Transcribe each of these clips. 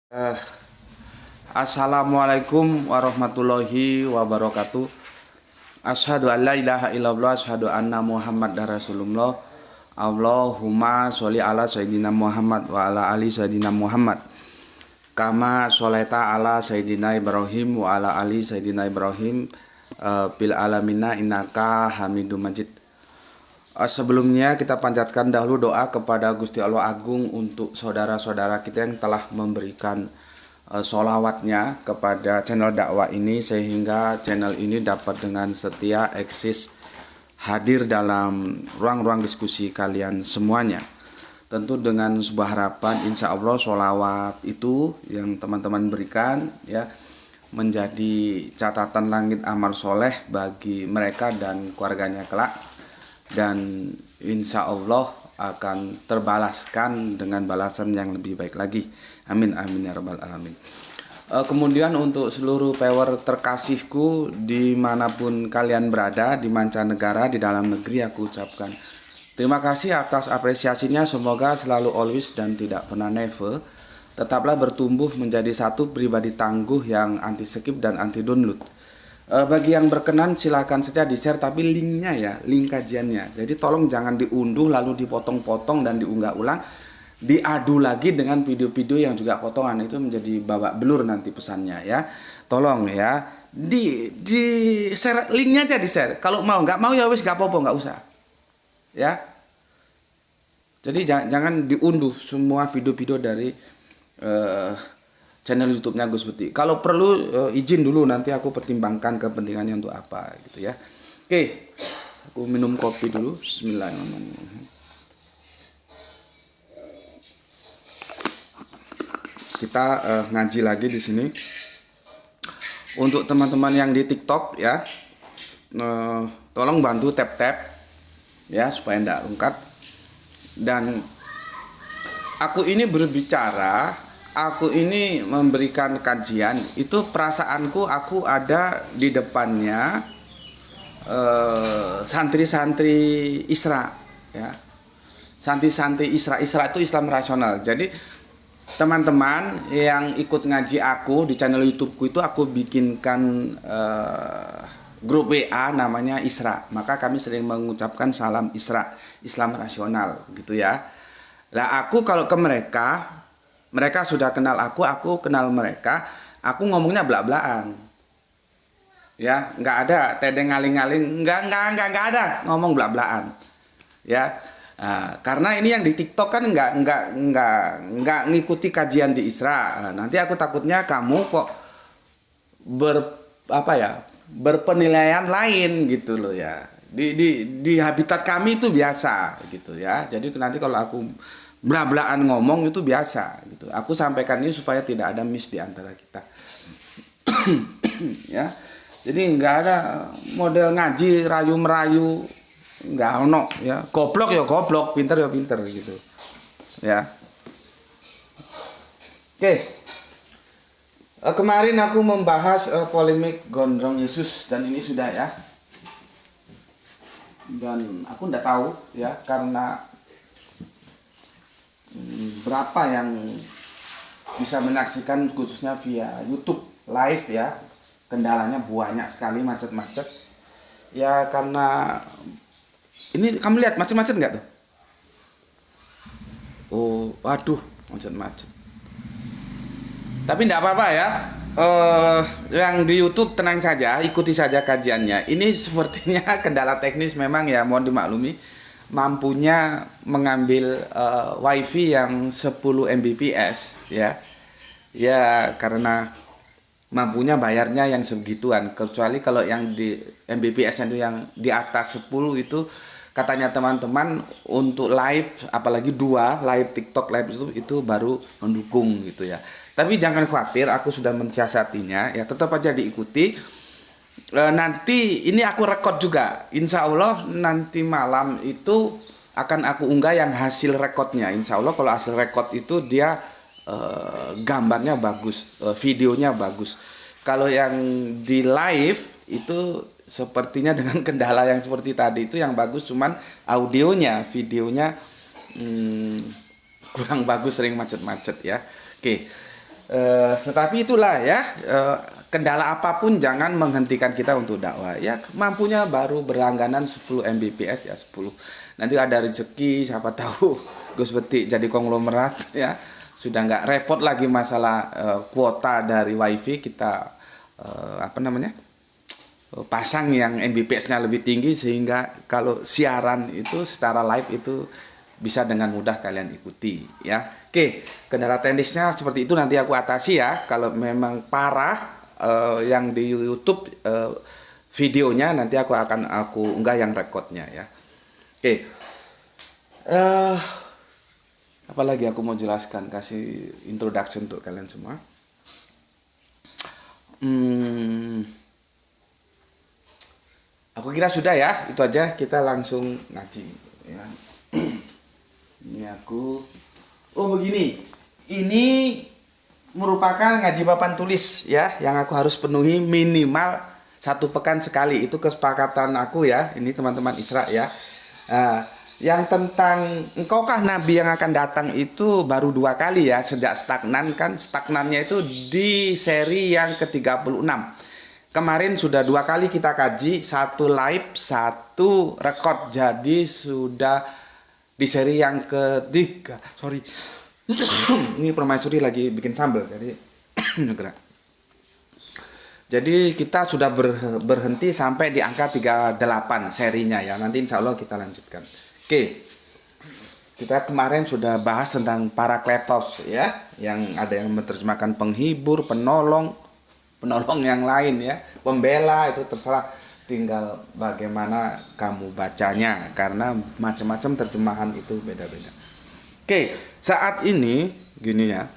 Eh, Assalamualaikum warahmatullahi wabarakatuh. Asyhadu an la ilaha illallah, asyhadu anna Muhammad Rasulullah. Allahumma sholli ala sayyidina Muhammad wa ala ali sayyidina Muhammad. Kama sholaita ala sayyidina Ibrahim wa ala ali sayyidina Ibrahim bil alamina innaka Hamidum Majid. Sebelumnya kita panjatkan dahulu doa kepada Gusti Allah Agung untuk saudara-saudara kita yang telah memberikan sholawatnya kepada channel dakwah ini, sehingga channel ini dapat dengan setia eksis hadir dalam ruang-ruang diskusi kalian semuanya. Tentu dengan sebuah harapan, insya Allah sholawat itu yang teman-teman berikan ya menjadi catatan langit amal soleh bagi mereka dan keluarganya kelak, dan insya Allah akan terbalaskan dengan balasan yang lebih baik lagi. Amin amin ya rabbal alamin. Kemudian untuk seluruh power terkasihku dimanapun kalian berada, di mancanegara, di dalam negeri, aku ucapkan terima kasih atas apresiasinya. Semoga selalu always dan tidak pernah never tetaplah bertumbuh menjadi satu pribadi tangguh yang anti skip dan anti download. Bagi yang berkenan silahkan saja di-share, tapi linknya ya, link kajiannya. Jadi tolong jangan diunduh lalu dipotong-potong dan diunggah ulang, diadu lagi dengan video-video yang juga potongan, itu menjadi babak belur nanti pesannya ya. Tolong ya, di share linknya aja, di-share. Kalau mau, nggak mau ya wis nggak apa-apa, nggak usah. Ya. Jadi jangan diunduh semua video-video dari channel YouTube-nya Gus Beti. Kalau perlu izin dulu, nanti aku pertimbangkan kepentingannya untuk apa gitu ya. Oke, aku minum kopi dulu. Bismillahirrahmanirrahim. Kita ngaji lagi di sini. Untuk teman-teman yang di TikTok ya, tolong bantu tap-tap ya supaya tidak rungkat. Dan aku ini berbicara, aku ini memberikan kajian, itu perasaanku aku ada di depannya santri-santri Isra ya. Santri-santri Isra itu Islam rasional. Jadi teman-teman yang ikut ngaji aku di channel YouTubeku itu aku bikinkan grup WA namanya Isra. Maka kami sering mengucapkan salam Isra, Islam rasional gitu ya. Lah aku kalau ke mereka sudah kenal aku kenal mereka, aku ngomongnya belak-belakan. Ya, nggak ada tedeng ngaling-ngaling, nggak ada ngomong belak-belakan. Ya. Nah, karena ini yang di TikTok kan nggak ngikuti kajian di Isra. Nah, nanti aku takutnya kamu kok berpenilaian lain gitu loh ya. Di habitat kami itu biasa gitu ya. Jadi nanti kalau aku blak-blakan ngomong itu biasa gitu. Aku sampaikan ini supaya tidak ada miss di antara kita. Ya. Jadi nggak ada model ngaji rayu merayu, nggak ono ya. Goblok ya goblok, pinter ya pinter gitu. Ya. Oke. Kemarin aku membahas polemik gondrong Yesus, dan ini sudah ya. Dan aku nggak tahu ya, karena berapa yang bisa menyaksikan khususnya via YouTube live ya. Kendalanya banyak sekali, macet-macet ya, karena ini kamu lihat macet-macet nggak tuh? Oh waduh, macet-macet, tapi nggak apa-apa ya. Yang di YouTube tenang saja, ikuti saja kajiannya. Ini sepertinya kendala teknis memang ya, mohon dimaklumi. Mampunya mengambil wifi yang 10 Mbps ya. Ya karena mampunya bayarnya yang segituan. Kecuali kalau yang di Mbps itu yang di atas 10 itu katanya teman-teman untuk live, apalagi live TikTok live itu baru mendukung gitu ya. Tapi jangan khawatir, aku sudah mensiasatinya ya, tetap aja diikuti. Nanti ini aku rekod juga, insya Allah nanti malam itu akan aku unggah yang hasil rekodnya. Insya Allah kalau hasil rekod itu dia gambarnya bagus, videonya bagus. Kalau yang di live itu sepertinya dengan kendala yang seperti tadi itu yang bagus, cuman audionya, videonya kurang bagus, sering macet-macet ya. Oke. Tetapi itulah ya, kendala apapun jangan menghentikan kita untuk dakwah. Ya mampunya baru berlangganan 10 Mbps ya 10. Nanti ada rezeki siapa tahu Gus Betik jadi konglomerat ya. Sudah nggak repot lagi masalah kuota dari wifi kita apa namanya? Pasang yang Mbps-nya lebih tinggi sehingga kalau siaran itu secara live itu bisa dengan mudah kalian ikuti ya. Oke, kendala teknisnya seperti itu nanti aku atasi ya. Kalau memang parah yang di YouTube videonya nanti aku unggah yang recordnya ya. Oke. Apalagi aku mau jelaskan, kasih introduction untuk kalian semua. Aku kira sudah ya, itu aja, kita langsung ngaji ya. Ini aku, begini, ini merupakan ngaji papan tulis ya, yang aku harus penuhi minimal 1 pekan sekali. Itu kesepakatan aku ya, ini teman-teman Isra ya. Yang tentang engkaukah Nabi yang akan datang itu baru 2 kali ya, sejak stagnan kan, stagnannya itu di seri yang ke-36. Kemarin sudah 2 kali kita kaji, 1 live, 1 record. Jadi sudah di seri yang ke-3. Sorry. Ini permaisuri lagi bikin sambal, jadi gerak. Jadi kita sudah berhenti sampai di angka 38 serinya ya. Nanti insya Allah kita lanjutkan. Oke. Kita kemarin sudah bahas tentang parakletos ya, yang ada yang menerjemahkan penghibur, penolong yang lain ya, pembela, itu terserah, tinggal bagaimana kamu bacanya karena macam-macam terjemahan itu beda-beda. Oke, saat ini gini ya,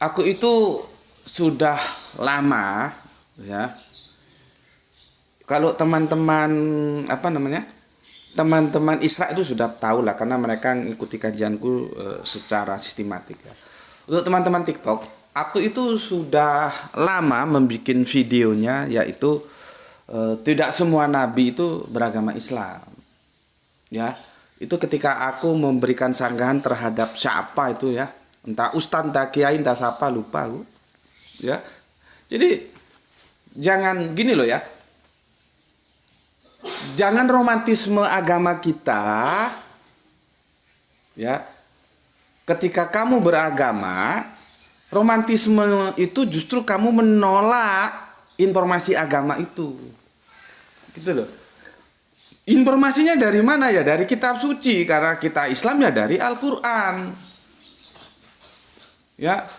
aku itu sudah lama ya, kalau teman-teman teman-teman Isra itu sudah tahu lah karena mereka ngikuti kajianku secara sistematik ya. Untuk teman-teman TikTok, aku itu sudah lama membuat videonya, yaitu tidak semua nabi itu beragama Islam. Ya, itu ketika aku memberikan sanggahan terhadap siapa itu ya, entah ustaz, entah kiai, entah siapa, lupa aku. Ya. Jadi jangan gini loh ya. Jangan romantisme agama kita ya. Ketika kamu beragama, romantisme itu justru kamu menolak informasi agama itu. Gitu loh. Informasinya dari mana ya? Dari kitab suci, karena kita Islam ya dari Al-Qur'an. Ya,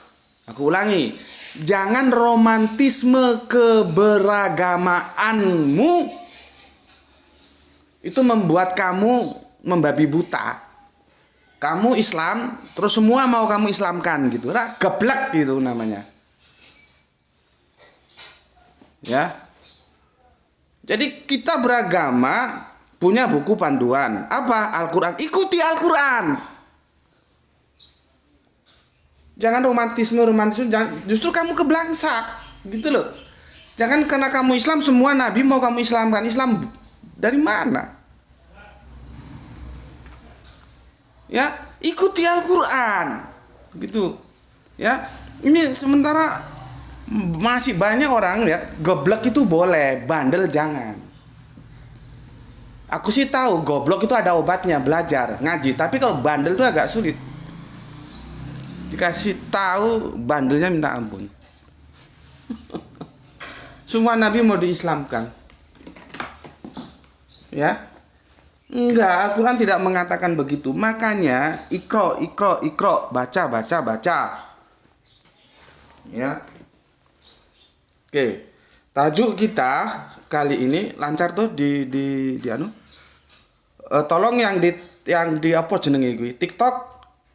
aku ulangi. Jangan romantisme keberagamaanmu itu membuat kamu membabi buta. Kamu Islam, terus semua mau kamu Islamkan gitu. Geblek gitu namanya. Ya. Jadi kita beragama punya buku panduan. Apa? Al-Qur'an. Ikuti Al-Qur'an. Jangan romantisme, justru kamu keblangsak gitu loh. Jangan karena kamu Islam semua nabi mau kamu Islamkan. Islam dari mana? Ya, ikuti Al-Qur'an. Gitu. Ya. Ini sementara masih banyak orang ya, goblok itu boleh, bandel jangan. Aku sih tahu goblok itu ada obatnya, belajar, ngaji, tapi kalau bandel itu agak sulit. Dikasih tahu bandelnya minta ampun. Semua nabi mau diislamkan. Ya. Enggak, Al-Quran tidak mengatakan begitu. Makanya ikro, baca. Ya. Oke. Tajuk kita kali ini lancar tuh di anu. Tolong yang di apa jenenge gue? TikTok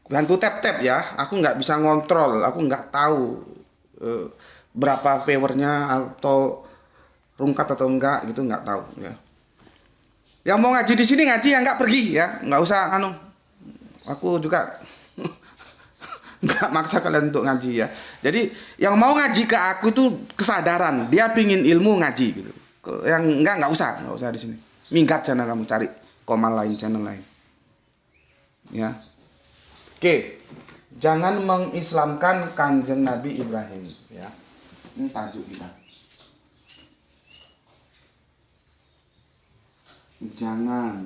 bantu tap ya. Aku nggak bisa ngontrol, aku nggak tahu berapa powernya atau rungkat atau enggak gitu, nggak tahu ya. Yang mau ngaji di sini ngaji, yang nggak pergi ya, nggak usah anu. Aku juga nggak maksa kalian untuk ngaji ya. Jadi yang mau ngaji ke aku itu kesadaran, dia pingin ilmu ngaji gitu. Yang nggak usah di sini. Minggat sana kamu cari komal lain, channel lain. Ya. Oke. Jangan mengislamkan Kanjeng Nabi Ibrahim, ya. Ini tajuk kita. Jangan.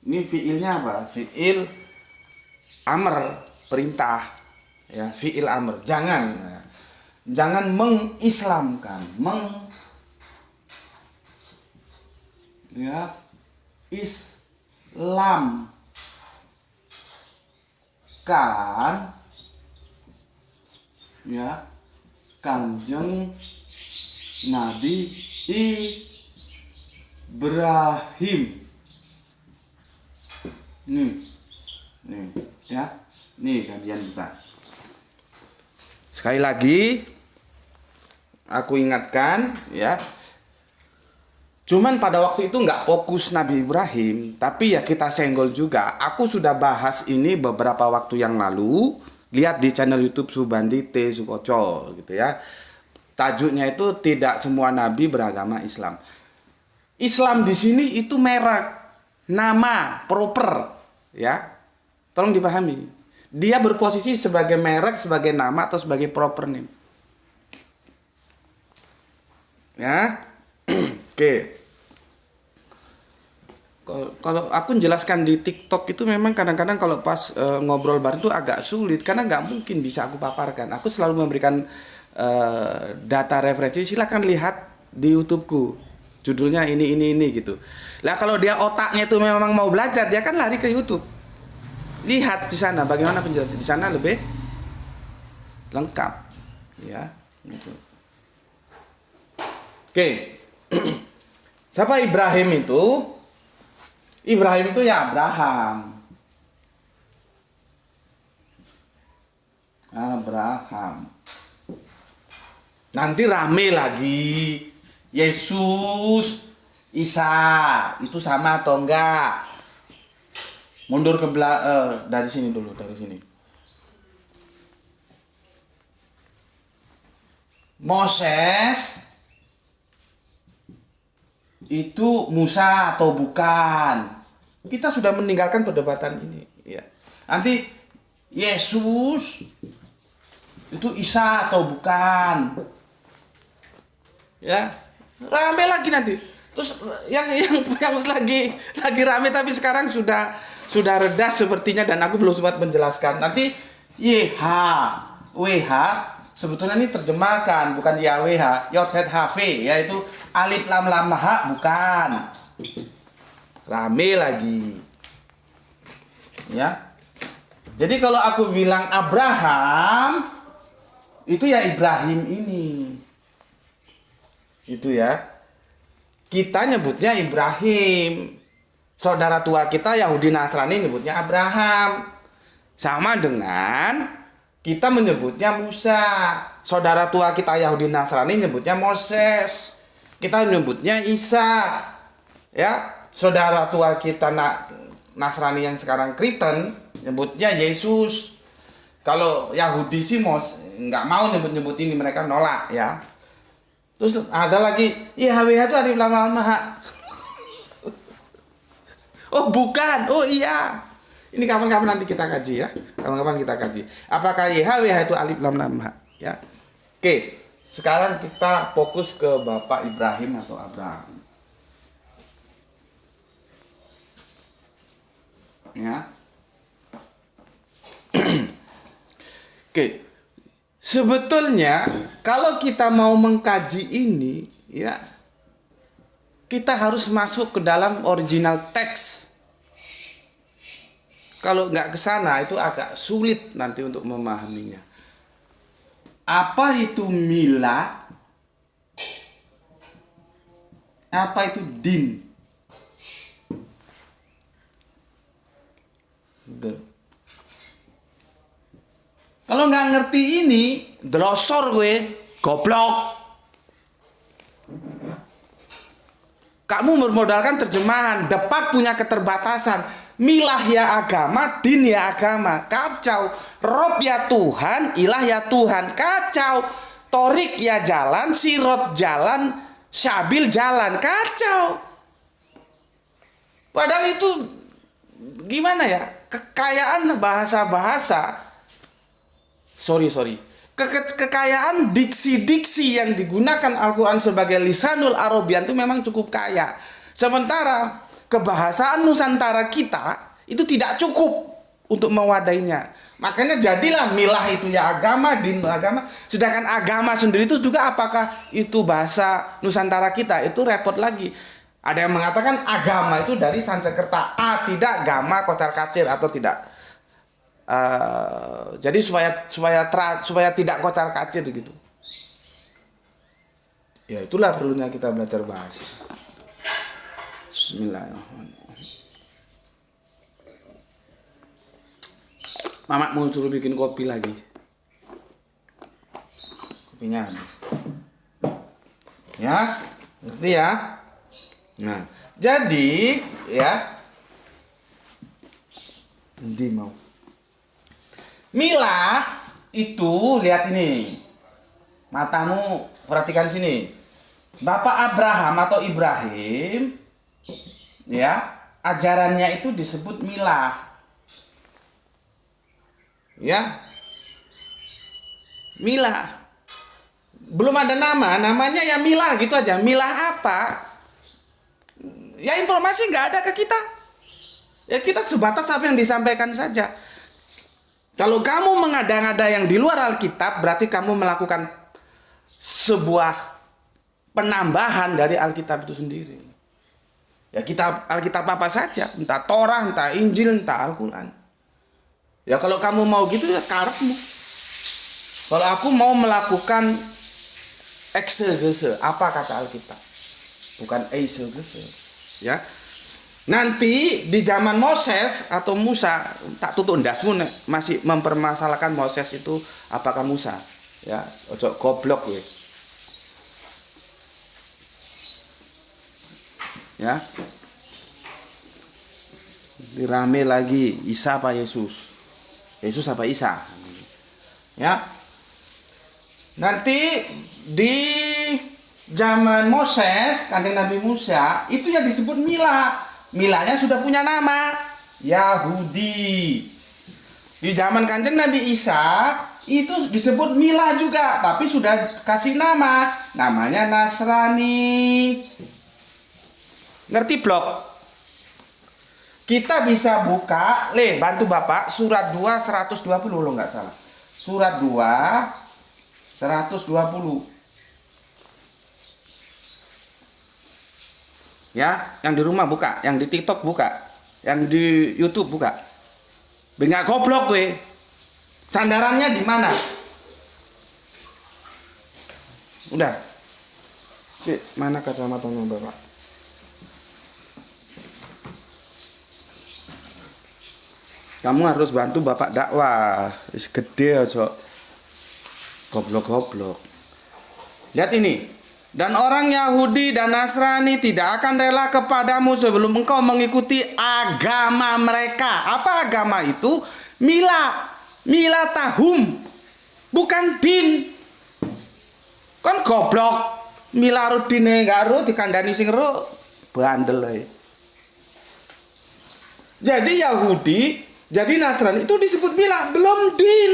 Ini fiilnya apa? Fiil amr, perintah. Ya, fiil amr. Jangan. Jangan mengislamkan. Ya. Islam kan, ya, Kanjeng Nabi Ibrahim. Nih, ya, nih kajian kita. Sekali lagi, aku ingatkan, ya. Cuman pada waktu itu nggak fokus Nabi Ibrahim, tapi ya kita senggol juga. Aku sudah bahas ini beberapa waktu yang lalu. Lihat di channel YouTube Subandi T Sukoco, gitu ya. Tajuknya itu tidak semua nabi beragama Islam. Islam di sini itu merek, nama, proper, ya. Tolong dipahami. Dia berposisi sebagai merek, sebagai nama atau sebagai proper name. Ya. Oke. Kalau aku jelaskan di TikTok itu memang kadang-kadang kalau pas ngobrol bareng itu agak sulit karena nggak mungkin bisa aku paparkan. Aku selalu memberikan data referensi. Silakan lihat di YouTubeku. Judulnya ini gitu. Lah kalau dia otaknya itu memang mau belajar, dia kan lari ke YouTube. Lihat di sana bagaimana penjelasan, di sana lebih lengkap, ya. Gitu. Oke. Siapa Ibrahim itu? Ibrahim itu ya Abraham. Nanti rame lagi. Yesus, Isa, itu sama atau enggak? Mundur ke dari sini dulu, dari sini. Moses itu Musa atau bukan? Kita sudah meninggalkan perdebatan ini, ya. Nanti Yesus itu Isa atau bukan? Ya, rame lagi nanti. Terus yang lagi rame tapi sekarang sudah reda sepertinya dan aku belum sempat menjelaskan. Nanti YHWH sebetulnya ini terjemahkan, bukan YHWH, Yod Het HV, yaitu alif lam lam ha, bukan. Rame lagi. Ya. Jadi kalau aku bilang Abraham, itu ya Ibrahim ini. Itu ya. Kita nyebutnya Ibrahim. Saudara tua kita Yahudi Nasrani nyebutnya Abraham. Sama dengan kita menyebutnya Musa. Saudara tua kita Yahudi Nasrani nyebutnya Moses. Kita nyebutnya Isa. Ya. Saudara tua kita Nasrani yang sekarang Kristen nyebutnya Yesus. Kalau Yahudi sih nggak mau nyebut ini, mereka nolak, ya. Terus ada lagi YHWH itu alif lam lam ha. Oh bukan, oh iya. Ini kapan-kapan nanti kita kaji, ya. Kapan-kapan kita kaji. Apakah YHWH itu alif lam lam ha, ya. Oke, sekarang kita fokus ke Bapak Ibrahim atau Abraham. Ya. Oke. Sebetulnya kalau kita mau mengkaji ini, ya, kita harus masuk ke dalam original teks. Kalau nggak ke sana itu agak sulit nanti untuk memahaminya. Apa itu mila? Apa itu din? Kalau nggak ngerti ini, delosor gue, goblok. Kamu bermodalkan terjemahan, Depak punya keterbatasan. Milah ya agama, din ya agama, kacau. Rob ya Tuhan, ilah ya Tuhan, kacau. Torik ya jalan, sirot jalan, syabil jalan, kacau. Padahal itu gimana ya? Kekayaan bahasa-bahasa sorry. Kekayaan diksi-diksi yang digunakan Al-Quran sebagai lisanul Arabian itu memang cukup kaya. Sementara kebahasaan Nusantara kita itu tidak cukup untuk mewadainya. Makanya jadilah milah itu ya agama, din agama. Sedangkan agama sendiri itu juga apakah itu bahasa Nusantara kita? Itu repot lagi. Ada yang mengatakan agama itu dari Sanskerta. Tidak gama kocar kacir atau tidak. Jadi supaya tidak kocar kacir gitu. Ya itulah perlunya kita belajar bahasa. Bismillahirrahmanirrahim. Mama mau suruh bikin kopi lagi. Kopinya habis. Ya, ngerti ya? Nah, jadi ya. Nanti mau. Milah itu lihat ini. Matamu perhatikan sini. Bapak Abraham atau Ibrahim ya, ajarannya itu disebut milah. Ya. Milah. Belum ada nama, namanya ya milah gitu aja. Milah apa? Ya informasi nggak ada ke kita. Ya kita sebatas apa yang disampaikan saja. Kalau kamu mengada-ngada yang di luar Alkitab, berarti kamu melakukan sebuah penambahan dari Alkitab itu sendiri. Ya kita Alkitab apa saja, entah Torah, entah Injil, entah Al-Quran. Ya kalau kamu mau gitu ya karepmu. Kalau aku mau melakukan eksegese, apa kata Alkitab? Bukan eisegese. Ya. Nanti di zaman Moses atau Musa, tak tutup ndasmu masih mempermasalahkan Moses itu apakah Musa. Ya, ojo goblok we. Ya. Dirame lagi, Isa apa Yesus? Yesus apa Isa? Ya. Nanti di zaman Moses, kanjeng Nabi Musa, itu yang disebut milah. Milahnya sudah punya nama, Yahudi. Di zaman kanjeng Nabi Isa itu disebut milah juga, tapi sudah kasih nama, namanya Nasrani. Ngerti blok? Kita bisa buka, bantu Bapak, surat 2 120 loh nggak salah. Surat 2 120. Ya, yang di rumah buka, yang di TikTok buka, yang di YouTube buka. Benggak goblok we. Sandarannya di mana? Udah. Mana kacamatanya Bapak? Kamu harus bantu Bapak dakwah. Is gede aja. Goblok-goblok. Lihat ini. Dan orang Yahudi dan Nasrani tidak akan rela kepadamu sebelum engkau mengikuti agama mereka. Apa agama itu? Mila. Mila tahum. Bukan din. Kan goblok. Mila rudine gak ru dikandani sing ru. Bandel ae. Jadi Yahudi, jadi Nasrani itu disebut mila, belum din.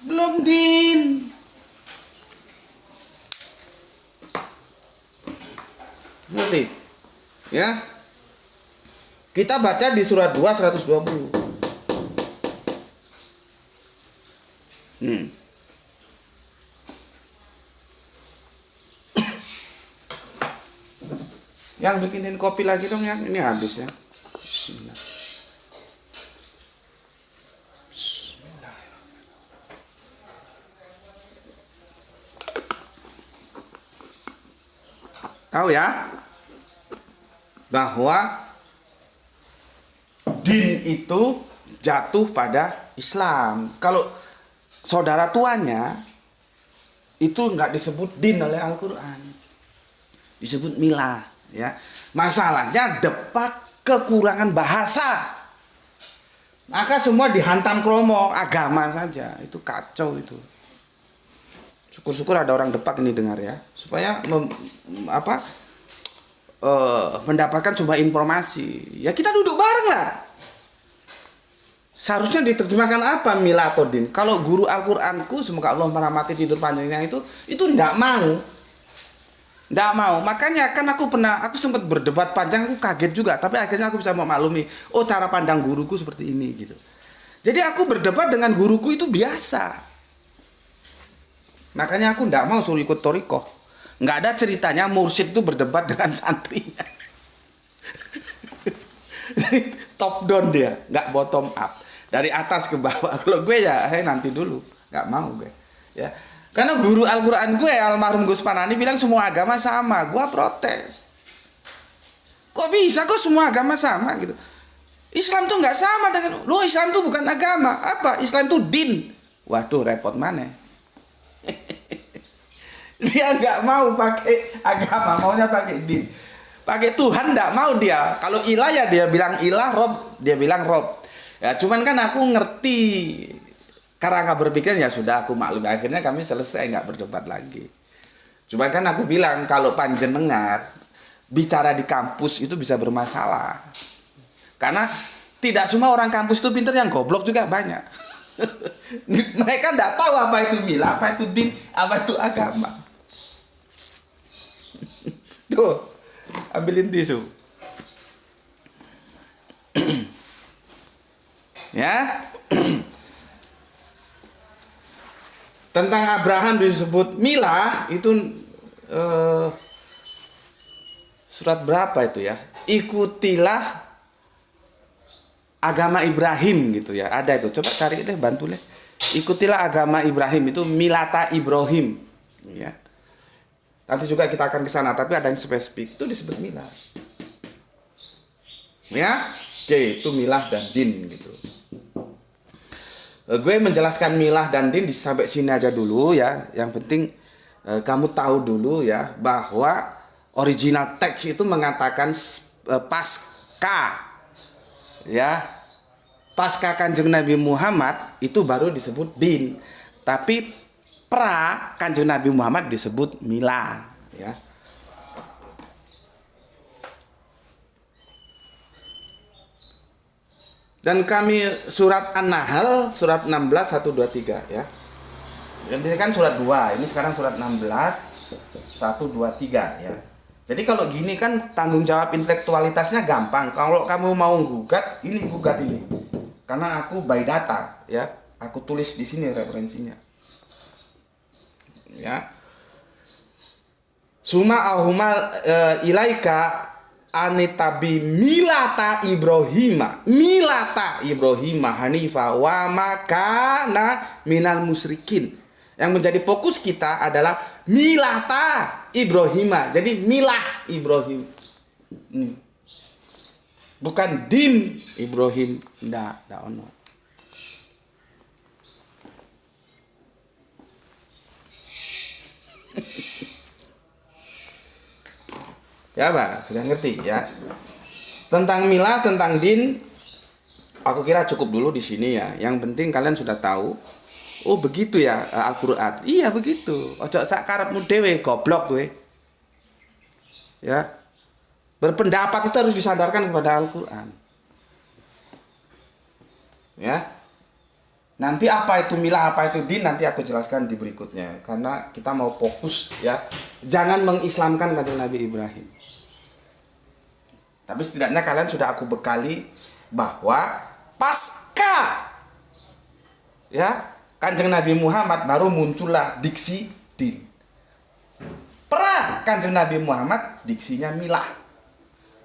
Belum din. Ngerti? Ya. Kita baca di surat 2 120. Yang bikinin kopi lagi dong ya. Ini habis ya. Bismillah. Bismillah. Tahu ya? Bahwa din itu jatuh pada Islam. Kalau saudara tuanya itu nggak disebut din oleh Al-Quran, disebut milah. Ya, masalahnya depak kekurangan bahasa. Maka semua dihantam kromo agama saja. Itu kacau itu. Syukur-syukur ada orang depak ini dengar ya, supaya mendapatkan sebuah informasi. Ya kita duduk bareng lah. Seharusnya diterjemahkan apa mila atau din? Kalau guru Al-Qur'anku, semoga Allah merahmati tidur panjangnya itu enggak mau. Enggak mau. Makanya kan aku sempat berdebat panjang, aku kaget juga, tapi akhirnya aku bisa memaklumi, oh cara pandang guruku seperti ini gitu. Jadi aku berdebat dengan guruku itu biasa. Makanya aku enggak mau suruh ikut thariqah. Enggak ada ceritanya mursyid itu berdebat dengan santrinya. Jadi top down dia, nggak bottom up. Dari atas ke bawah. Kalau gue ya, nanti dulu, nggak mau gue. Ya, karena guru Al-Quran gue, almarhum Gus Panani bilang semua agama sama. Gue protes. Kok bisa? Kok semua agama sama gitu? Islam tuh nggak sama dengan. Loh, Islam tuh bukan agama. Apa? Islam tuh din. Waduh, repot mana? Dia nggak mau pakai agama, maunya pakai din. Pakai Tuhan enggak mau dia. Kalau ilah ya dia bilang ilah, Rob dia bilang Rob. Ya cuman kan aku ngerti. Karena nggak berpikir ya sudah aku maklum. Akhirnya kami selesai nggak berdebat lagi. Cuman kan aku bilang kalau panjenengan bicara di kampus itu bisa bermasalah. Karena tidak semua orang kampus itu pinter, yang goblok juga banyak. Mereka enggak tahu apa itu milah, apa itu din, apa itu agama. Tuh. Ambilin tisu. Ya. Tentang Abraham disebut milah itu surat berapa itu ya? Ikutilah agama Ibrahim gitu ya. Ada itu. Coba cari deh, bantu deh. Ikutilah agama Ibrahim, itu milata Ibrahim. Ya. Nanti juga kita akan ke sana, tapi ada yang spesifik itu disebut milah. Ya, oke, itu milah dan din gitu. Gue menjelaskan milah dan din sampai sini aja dulu ya. Yang penting kamu tahu dulu ya bahwa original teks itu mengatakan pasca ya. Pasca Kanjeng Nabi Muhammad itu baru disebut din. Tapi pra Kanjeng Nabi Muhammad disebut milah ya. Dan kami surat An-Nahl surat 16 1 2 3 ya. Ini kan surat 2, ini sekarang surat 16 1 2 3 ya. Jadi kalau gini kan tanggung jawab intelektualitasnya gampang. Kalau kamu mau gugat ini. Karena aku by data ya. Aku tulis di sini referensinya. Ya, suma ahuma ilaika anitabi milata Ibrahima hanifa wa makana minal musyrikin. Yang menjadi fokus kita adalah milata Ibrahima. Jadi milah Ibrahim, bukan din Ibrahim. Ndak ono. Ya Pak, sudah ngerti ya. Tentang milah, tentang din, aku kira cukup dulu di sini ya. Yang penting kalian sudah tahu. Oh begitu ya Al-Quran. Iya begitu. Ojo sak karepmu dhewe goblok gue. Ya. Berpendapat itu harus disadarkan kepada Al-Quran. Ya. Nanti apa itu milah, apa itu din, nanti aku jelaskan di berikutnya. Karena kita mau fokus ya. Jangan mengislamkan Kanjeng Nabi Ibrahim. Tapi setidaknya kalian sudah aku bekali bahwa pasca ya Kanjeng Nabi Muhammad baru muncullah diksi din. Pra Kanjeng Nabi Muhammad diksinya milah.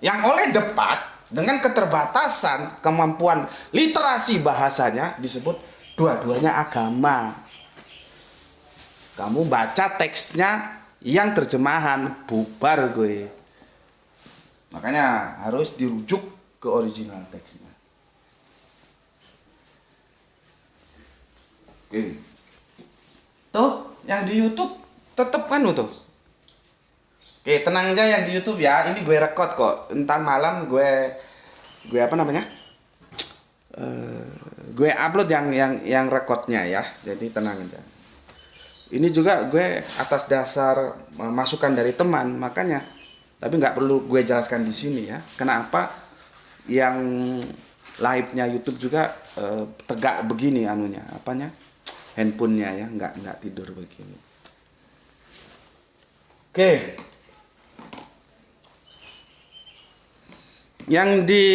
Yang oleh debat dengan keterbatasan kemampuan literasi bahasanya disebut dua-duanya agama. Kamu baca teksnya yang terjemahan bubar gue. Makanya harus dirujuk ke original teksnya. Oke. Tuh, yang di YouTube tetep kan tuh. Oke, tenang aja yang di YouTube ya. Ini gue rekod kok. Entar malam gue apa namanya? Gue upload yang rekodnya ya. Jadi tenang aja. Ini juga gue atas dasar masukan dari teman, makanya tapi nggak perlu gue jelaskan di sini ya. Kenapa yang live-nya YouTube juga tegak begini anunya, apanya? Handphonenya ya, nggak tidur begini. Oke. Yang di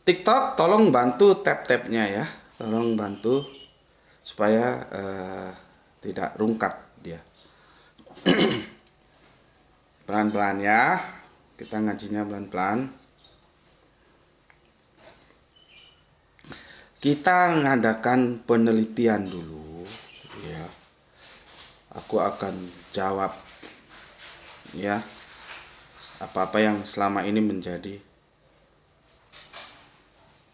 TikTok tolong bantu tap-tapnya ya. Tolong bantu supaya tidak rungkat dia. Pelan-pelan ya. Kita ngajinya pelan-pelan. Kita mengadakan penelitian dulu ya. Aku akan jawab ya apa-apa yang selama ini menjadi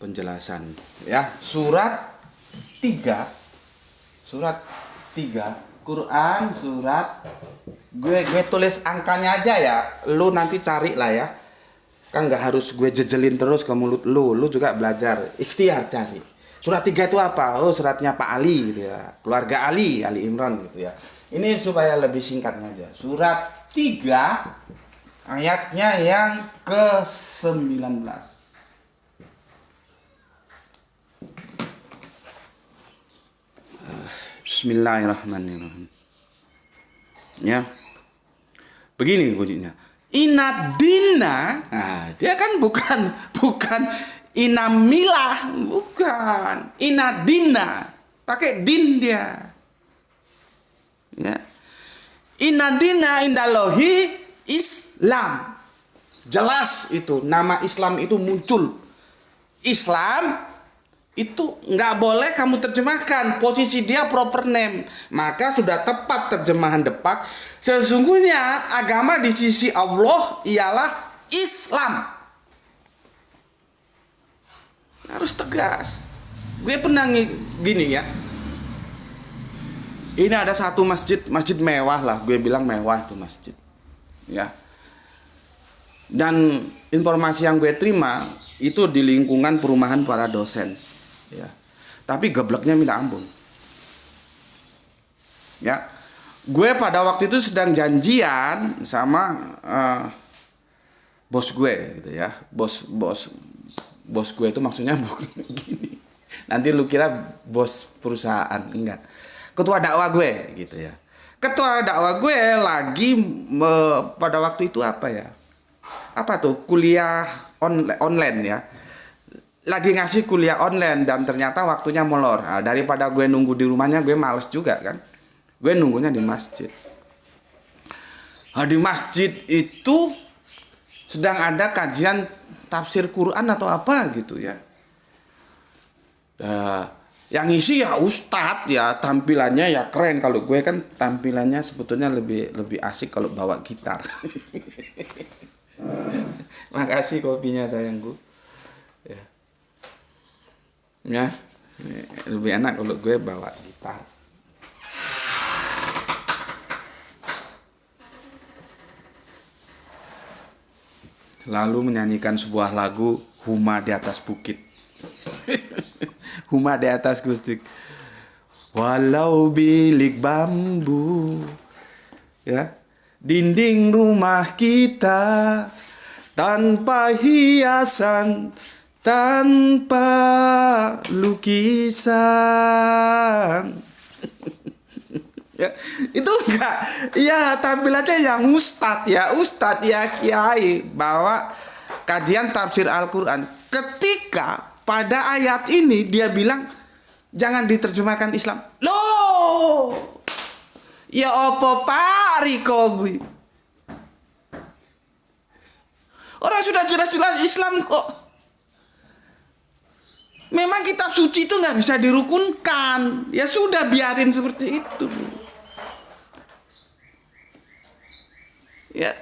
penjelasan ya. Surat 3 Quran surat, gue tulis angkanya aja ya, lu nanti cari lah ya, kan nggak harus gue jejelin terus ke mulut lu juga belajar ikhtiar cari. Surat 3 itu apa? Oh, suratnya Pak Ali gitu ya, keluarga Ali Imran gitu ya. Ini supaya lebih singkatnya aja. Surat 3 ayatnya yang ke-19. Bismillahirrahmanirrahim. Ya. Begini bunyinya. Inadina. Nah, dia kan bukan inamilah, bukan. Inadina. Pakai din dia. Ya. Inadina indalohi Islam. Jelas itu nama Islam itu muncul. Islam itu nggak boleh kamu terjemahkan, posisi dia proper name, maka sudah tepat terjemahan depak. Sesungguhnya agama di sisi Allah ialah Islam. Harus tegas. Gue pernah gini ya. Ini ada satu masjid mewah lah, gue bilang mewah itu masjid. Ya. Dan informasi yang gue terima itu di lingkungan perumahan para dosen. Ya. Tapi gebleknya minta ampun. Ya. Gue pada waktu itu sedang janjian sama bos gue gitu ya. Bos gue itu maksudnya gini. Nanti lu kira bos perusahaan, enggak. Ketua dakwah gue gitu ya. Ketua dakwah gue lagi pada waktu itu apa ya? Apa tuh? Kuliah online ya. Lagi ngasih kuliah online dan ternyata waktunya molor. Nah, daripada gue nunggu di rumahnya, gue males juga kan. Gue nunggunya di masjid. Nah, di masjid itu sedang ada kajian tafsir Quran atau apa gitu ya. Yang isi ya ustadz ya, tampilannya ya keren. Kalau gue kan tampilannya sebetulnya lebih asik kalau bawa gitar. Makasih kopinya sayangku. Ya, lebih enak kalau gue bawa gitar. Lalu menyanyikan sebuah lagu Huma di atas bukit. Huma di atas gustik. Walau bilik bambu, ya, dinding rumah kita tanpa hiasan, tanpa lukisan. Ya, itu enggak. Ya, tampilannya yang ustadz ya kiai bawa kajian tafsir Al-Qur'an. Ketika pada ayat ini dia bilang jangan diterjemahkan Islam. Loh. Ya opo pariko gue. Orang sudah jelas-jelas Islam kok. Memang kitab suci itu nggak bisa dirukunkan. Ya sudah, biarin seperti itu. Ya,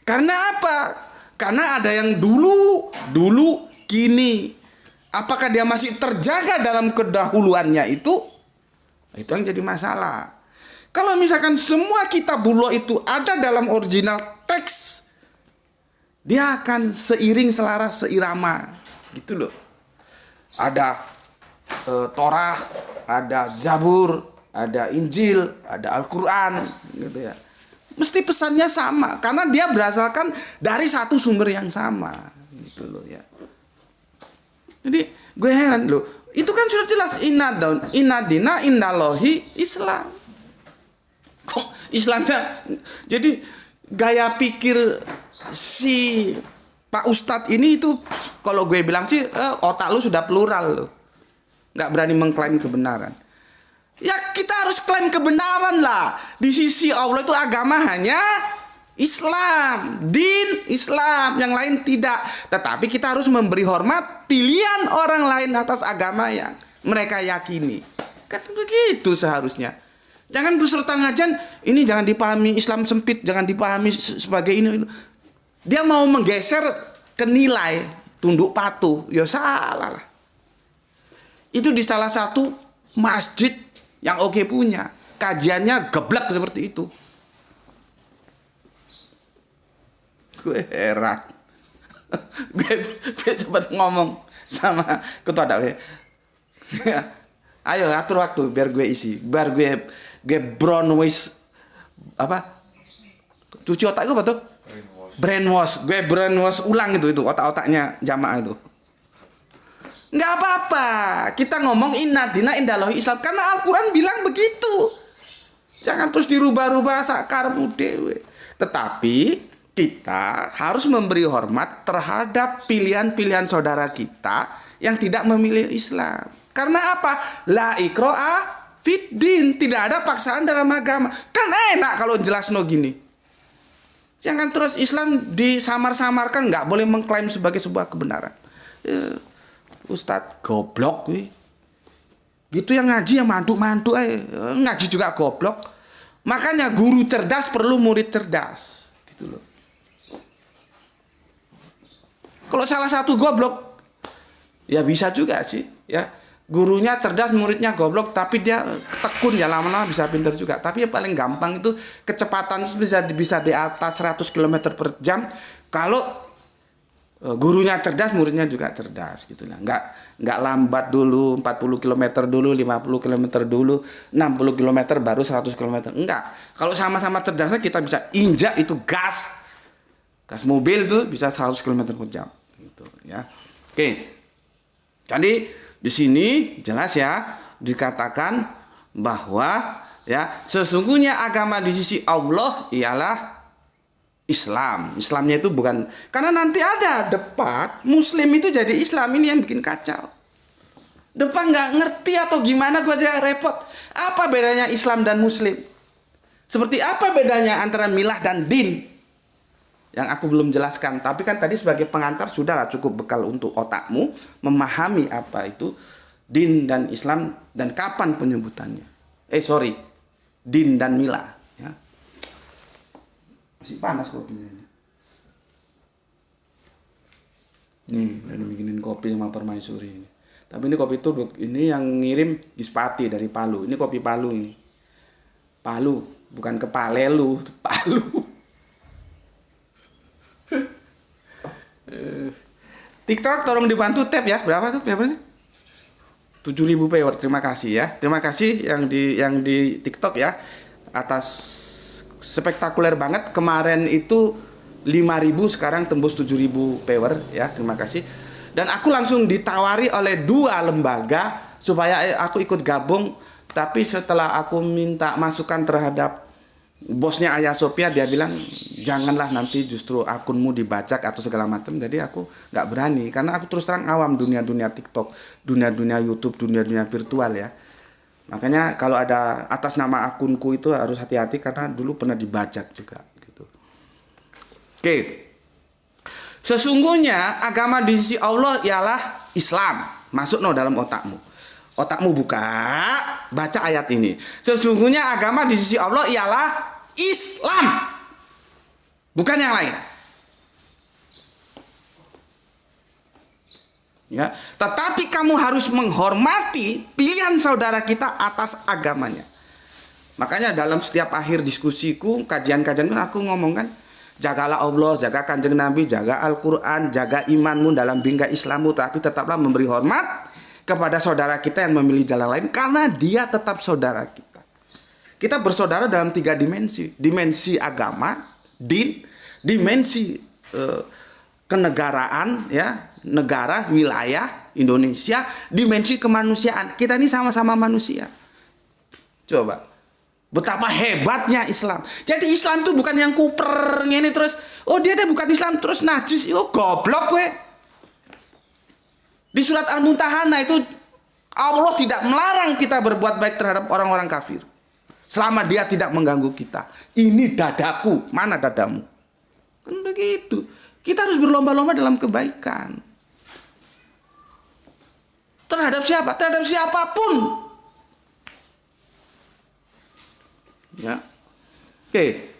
karena apa? Karena ada yang dulu, kini. Apakah dia masih terjaga dalam kedahuluannya itu? Itu yang jadi masalah. Kalau misalkan semua kitabullah itu ada dalam original teks, dia akan seiring selaras seirama, gitu loh. Ada Torah, ada Zabur, ada Injil, ada Al-Quran, gitu ya. Mesti pesannya sama, karena dia berasalkan dari satu sumber yang sama, gitu loh ya. Gue heran loh. Itu kan sudah jelas inna dina indallahi Islam. Kok Islamnya jadi gaya pikir si Pak Ustadz ini itu kalau gue bilang sih otak lu sudah plural loh. Nggak berani mengklaim kebenaran. Ya kita harus klaim kebenaran lah. Di sisi Allah itu agama hanya Islam, din Islam, yang lain tidak. Tetapi kita harus memberi hormat pilihan orang lain atas agama yang mereka yakini. Kan begitu seharusnya. Jangan berserta ngajian, ini jangan dipahami Islam sempit, jangan dipahami sebagai ini. Dia mau menggeser ke nilai tunduk patuh, ya salah lah. Itu di salah satu masjid yang oke punya. Kajiannya geblek seperti itu. Gue heran. gue sempat ngomong sama ketua dakwah. Ayo atur waktu biar gue isi. Biar gue brainwash apa? Cuci otak gue apa tuh? Brainwash. Gue brainwash ulang itu otak-otaknya jamaah itu. Nggak apa-apa. Kita ngomong inna dina indallahi Islam karena Al-Qur'an bilang begitu. Jangan terus dirubah-rubah sakarmu dewe. Tetapi kita harus memberi hormat terhadap pilihan-pilihan saudara kita yang tidak memilih Islam. Karena apa? La ikraha fid din, tidak ada paksaan dalam agama. Kan enak kalau jelas no gini. Jangan terus Islam disamar-samarkan, nggak boleh mengklaim sebagai sebuah kebenaran. Ustadz goblok wih. Gitu yang ngaji yang mantu-mantu ngaji juga goblok. Makanya guru cerdas perlu murid cerdas. Gitu loh. Kalau salah satu goblok ya bisa juga sih ya. Gurunya cerdas, muridnya goblok, tapi dia tekun ya lama-lama bisa pintar juga. Tapi yang paling gampang itu kecepatan bisa di atas 100 km per jam kalau gurunya cerdas, muridnya juga cerdas gitu lah. Nggak lambat dulu 40 km dulu, 50 km dulu, 60 km baru 100 km. Enggak. Kalau sama-sama cerdasnya kita bisa injak itu gas. Gas mobil tuh bisa 100 km per jam gitu ya. Oke. Jadi di sini jelas ya dikatakan bahwa ya sesungguhnya agama di sisi Allah ialah Islam. Islamnya itu bukan karena nanti ada debat Muslim itu jadi Islam, ini yang bikin kacau. Depan nggak ngerti atau gimana, gue aja repot. Apa bedanya Islam dan Muslim? Seperti apa bedanya antara milah dan din? Yang aku belum jelaskan. Tapi kan tadi sebagai pengantar sudahlah cukup bekal untuk otakmu memahami apa itu din dan Islam dan kapan penyebutannya. Din dan milah. Ya. Masih panas kopinya ini. Nih, udah bikinin kopi sama permaisuri ini. Tapi ini kopi tuh ini yang ngirim Gispati dari Palu. Ini kopi Palu ini. Palu, bukan Kepalelu, Palu. TikTok tolong dibantu tap ya. Berapa tuh? Berapa sih? 7.000 viewer. Terima kasih ya. Terima kasih yang di TikTok ya atas spektakuler banget. Kemarin itu 5.000, sekarang tembus 7.000 viewer ya. Terima kasih. Dan aku langsung ditawari oleh 2 lembaga supaya aku ikut gabung. Tapi setelah aku minta masukan terhadap bosnya Ayah Sophia, dia bilang janganlah nanti justru akunmu dibajak atau segala macam. Jadi aku nggak berani karena aku terus terang awam dunia-dunia TikTok, dunia-dunia YouTube, dunia-dunia virtual ya. Makanya kalau ada atas nama akunku itu harus hati-hati karena dulu pernah dibajak juga gitu. Oke. Sesungguhnya agama di sisi Allah ialah Islam. Masuk dalam otakmu. Otakmu buka, baca ayat ini. Sesungguhnya agama di sisi Allah ialah Islam. Bukan yang lain. Ya, tetapi kamu harus menghormati pilihan saudara kita atas agamanya. Makanya dalam setiap akhir diskusiku, kajian-kajian aku ngomong kan, jagalah Allah, jaga kanjeng Nabi, jaga Al-Quran, jaga imanmu dalam bingkai Islammu, tapi tetaplah memberi hormat kepada saudara kita yang memilih jalan lain karena dia tetap saudara kita. Kita bersaudara dalam 3 dimensi. Dimensi agama, din, dimensi kenegaraan ya, negara, wilayah, Indonesia, dimensi kemanusiaan. Kita ini sama-sama manusia. Coba. Betapa hebatnya Islam. Jadi Islam itu bukan yang kuper ini terus, oh dia bukan Islam terus najis. Oh goblok gue. Di surat Al-Mumtahanah itu Allah tidak melarang kita berbuat baik terhadap orang-orang kafir selama dia tidak mengganggu kita. Ini dadaku, mana dadamu? Kan begitu. Kita harus berlomba-lomba dalam kebaikan. Terhadap siapa? Terhadap siapapun. Ya. Oke.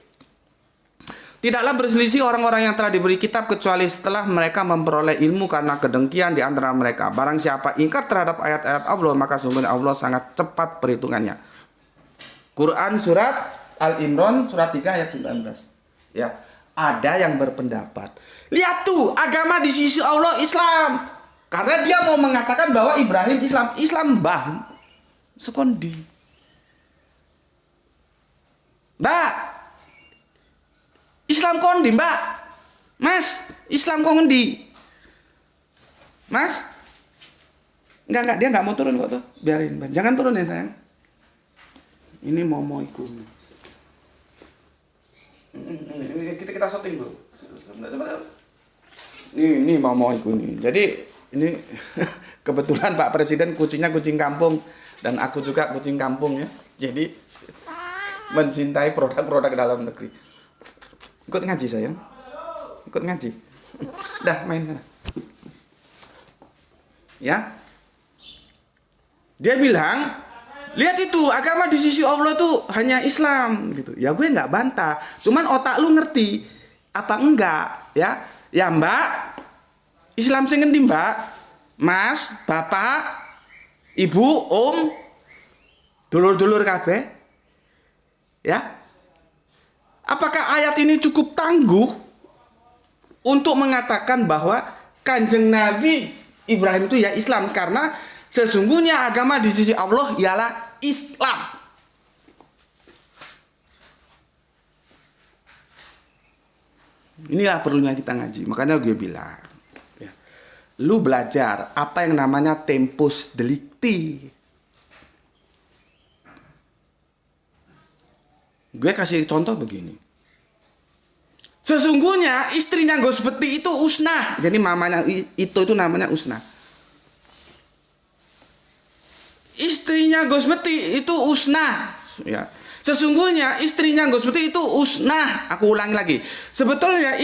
Tidaklah berselisih orang-orang yang telah diberi kitab kecuali setelah mereka memperoleh ilmu karena kedengkian di antara mereka. Barang siapa ingkar terhadap ayat-ayat Allah, maka sesungguhnya Allah sangat cepat perhitungannya. Quran surat Al-Imran surat 3 ayat 19. Ya, ada yang berpendapat, lihat tuh, agama di sisi Allah Islam. Karena dia mau mengatakan bahwa Ibrahim Islam bah sekondi. Mbak, Islam kondi, Mbak. Mas, Islam kondi. Mas? Enggak, dia enggak mau turun kok tuh. Biarin, Mbak. Jangan turun ya, sayang. Ini mau ikut. Kita syuting dulu. Ini mau ikut nih. Jadi ini kebetulan Pak Presiden kucingnya kucing kampung dan aku juga kucing kampung ya. Jadi mencintai produk-produk dalam negeri. Ikut ngaji sayang. Ikut ngaji. Dah main sana. Ya. Dia bilang, lihat itu agama di sisi Allah itu hanya Islam gitu. Ya gue nggak bantah. Cuman otak lu ngerti apa enggak ya? Ya Mbak, Islam sing ngendi Mbak? Mas, Bapak, Ibu, Om, dulur-dulur kabeh. Ya. Apakah ayat ini cukup tangguh untuk mengatakan bahwa Kanjeng Nabi Ibrahim itu ya Islam, karena sesungguhnya agama di sisi Allah ialah Islam. Inilah perlunya kita ngaji. Makanya gue bilang, ya, lu belajar apa yang namanya tempus delicti. Gue kasih contoh begini. Sesungguhnya istrinya Gosbeti itu Usnah. Jadi mamanya itu namanya Usnah. Istrinya Gosbeti itu Usnah. Ya. Sesungguhnya istrinya Gosbeti itu Usnah. Aku ulangi lagi. Sebetulnya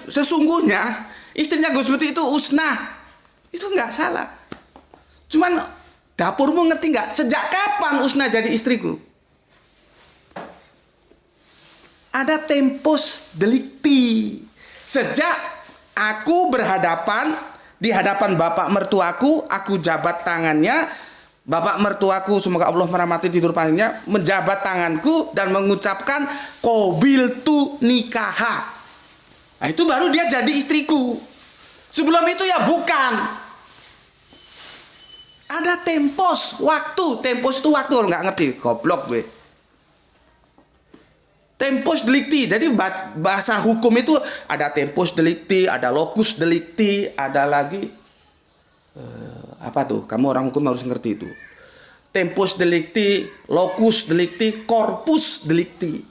sesungguhnya istrinya Gosbeti itu Usnah. Itu nggak salah. Cuman dapurmu ngerti nggak? Sejak kapan Usnah jadi istriku? Ada tempus delicti. Sejak aku di hadapan bapak mertuaku, aku jabat tangannya. Bapak mertuaku, semoga Allah merahmati tidur panjangnya, menjabat tanganku dan mengucapkan qabiltu nikaha. Nah, itu baru dia jadi istriku. Sebelum itu ya bukan. Ada tempus waktu. Tempus itu waktu, nggak ngerti, goblok gue. Tempus delicti. Jadi bahasa hukum itu ada tempus delicti, ada locus delicti, ada lagi apa tuh? Kamu orang hukum harus ngerti itu. Tempus delicti, locus delicti, corpus delicti.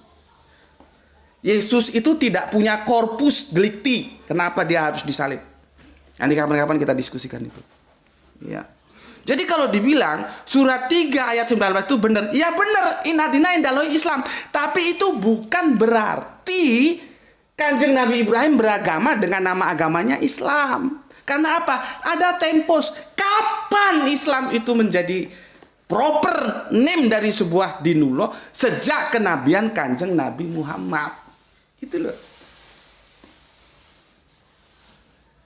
Yesus itu tidak punya corpus delicti. Kenapa dia harus disalib? Nanti kapan-kapan kita diskusikan itu. Ya. Jadi kalau dibilang surat 3 ayat 19 itu benar, ya benar, inadina indaloi Islam. Tapi itu bukan berarti Kanjeng Nabi Ibrahim beragama dengan nama agamanya Islam. Karena apa? Ada tempus. Kapan Islam itu menjadi proper name dari sebuah dinullah? Sejak kenabian Kanjeng Nabi Muhammad. Itu loh.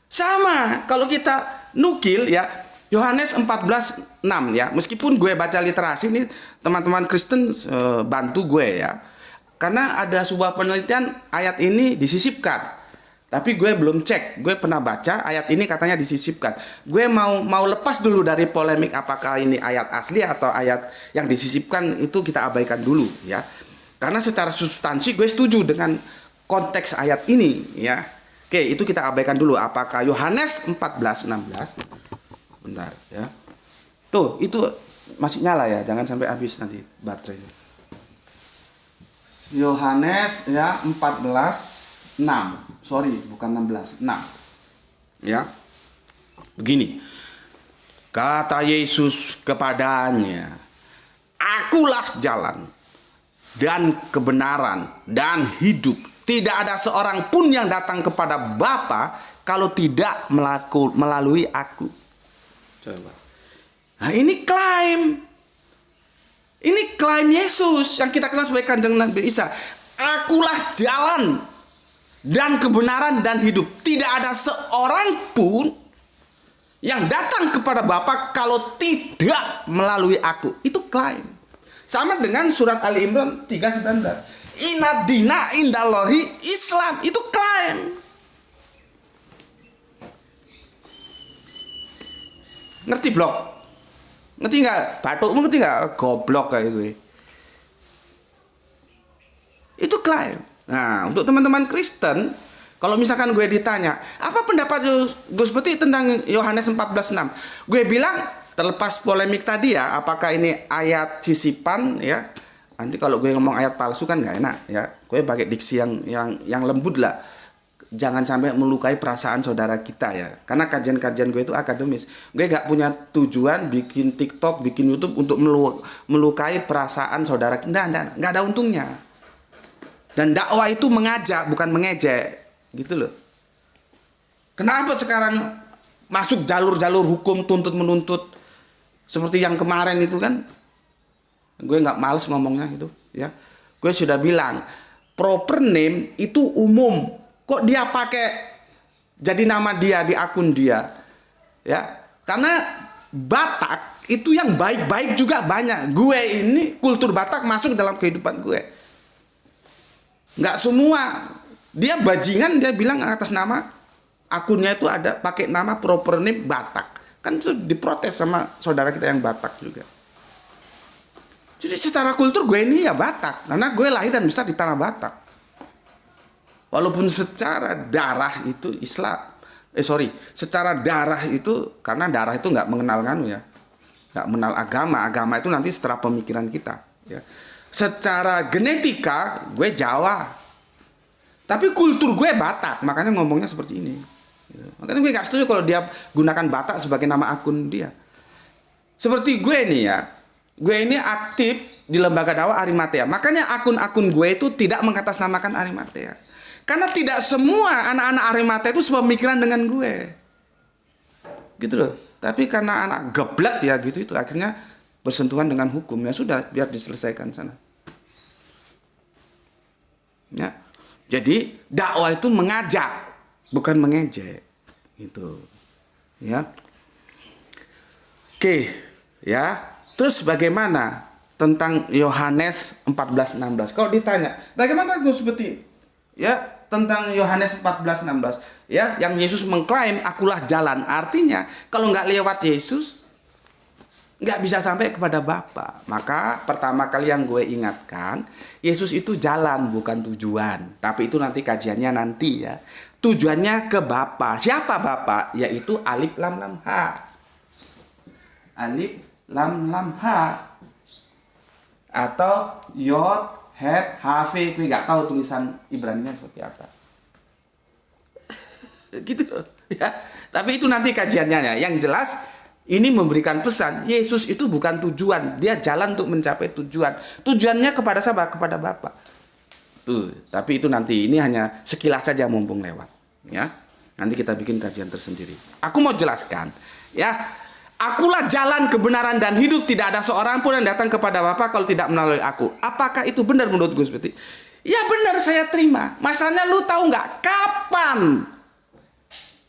Sama kalau kita nukil ya, Yohanes 14:6 ya. Meskipun gue baca literasi ini, teman-teman Kristen bantu gue ya. Karena ada sebuah penelitian ayat ini disisipkan. Tapi gue belum cek. Gue pernah baca ayat ini katanya disisipkan. Gue mau lepas dulu dari polemik apakah ini ayat asli atau ayat yang disisipkan, itu kita abaikan dulu ya. Karena secara substansi gue setuju dengan konteks ayat ini ya. Oke, itu kita abaikan dulu. Apakah Yohanes 14:16? Bentar ya. Tuh, itu masih nyala ya, jangan sampai habis nanti baterainya. Yohanes ya 14:6. Sorry, bukan 16, 6. Ya. Begini. Kata Yesus kepadanya, "Akulah jalan dan kebenaran dan hidup. Tidak ada seorang pun yang datang kepada Bapa kalau tidak melalui aku." Coba. Nah, ini klaim. Ini klaim Yesus yang kita kenal sebagai Kanjeng Nabi Isa. Akulah jalan dan kebenaran dan hidup. Tidak ada seorang pun yang datang kepada Bapa kalau tidak melalui aku. Itu klaim. Sama dengan surat Ali Imran 3:19. Inna dina indallahi Islam. Itu klaim. Ngerti blok? Ngerti nggak? Batukmu ngerti nggak? Goblok kayak gue. Itu klaim. Nah, untuk teman-teman Kristen, kalau misalkan gue ditanya, apa pendapat Gus Peti tentang Yohanes 14:6? Gue bilang, terlepas polemik tadi ya, apakah ini ayat sisipan ya? Nanti kalau gue ngomong ayat palsu kan nggak enak ya. Gue pakai diksi yang lembut lah. Jangan sampai melukai perasaan saudara kita ya. Karena kajian-kajian gue itu akademis. Gue nggak punya tujuan bikin TikTok, bikin YouTube untuk melukai perasaan saudara. Nggak ada untungnya. Dan dakwah itu mengajak, bukan mengejek. Gitu loh. Kenapa sekarang masuk jalur-jalur hukum tuntut menuntut seperti yang kemarin itu kan? Gue nggak males ngomongnya itu ya. Gue sudah bilang proper name itu umum. Kok dia pakai jadi nama dia di akun dia ya? Karena Batak itu yang baik-baik juga banyak. Gue ini kultur Batak masuk dalam kehidupan gue. Nggak semua. Dia bajingan, dia bilang atas nama akunnya itu ada pakai nama proper name Batak. Kan itu diprotes sama saudara kita yang Batak juga. Jadi secara kultur gue ini ya Batak, karena gue lahir dan besar di tanah Batak. Walaupun secara darah itu Islam. Secara darah itu, karena darah itu nggak mengenal ya, nggak mengenal agama. Agama itu nanti setelah pemikiran kita. Ya. Secara genetika gue Jawa. Tapi kultur gue Batak, makanya ngomongnya seperti ini. Makanya gue gak setuju kalau dia gunakan Batak sebagai nama akun dia. Seperti gue nih ya, gue ini aktif di lembaga dakwah Arimatea. Makanya akun-akun gue itu tidak mengatasnamakan Arimatea. Karena tidak semua anak-anak Arimatea itu sepemikiran dengan gue. Gitu loh. Tapi karena anak geblek ya gitu, itu akhirnya bersentuhan dengan hukum. Ya sudah, biar diselesaikan sana. Ya. Jadi dakwah itu mengajak, bukan mengejek, gitu, ya. Oke, ya. Terus bagaimana tentang Yohanes 14:16? Kalau ditanya, bagaimana Gus Peti? Ya, tentang Yohanes 14:16, ya, yang Yesus mengklaim akulah jalan. Artinya, kalau nggak lewat Yesus, nggak bisa sampai kepada Bapa. Maka pertama kali yang gue ingatkan, Yesus itu jalan bukan tujuan. Tapi itu nanti kajiannya nanti ya. Tujuannya ke Bapa. Siapa Bapa? Yaitu Alif Lam Lam Ha. Alif Lam Lam Ha. Atau Yod Het Hafe. Gue nggak tahu tulisan Ibraninya seperti apa. Gitu ya. Tapi itu nanti kajiannya ya. Yang jelas ini memberikan pesan, Yesus itu bukan tujuan, dia jalan untuk mencapai tujuan. Tujuannya kepada siapa? Kepada Bapa. Tuh, tapi itu nanti, ini hanya sekilas saja mumpung lewat, ya. Nanti kita bikin kajian tersendiri. Aku mau jelaskan, ya. Akulah jalan kebenaran dan hidup, tidak ada seorang pun yang datang kepada Bapa kalau tidak melalui aku. Apakah itu benar menurut Gus Peti? Ya benar, saya terima. Masalahnya lu tahu nggak kapan?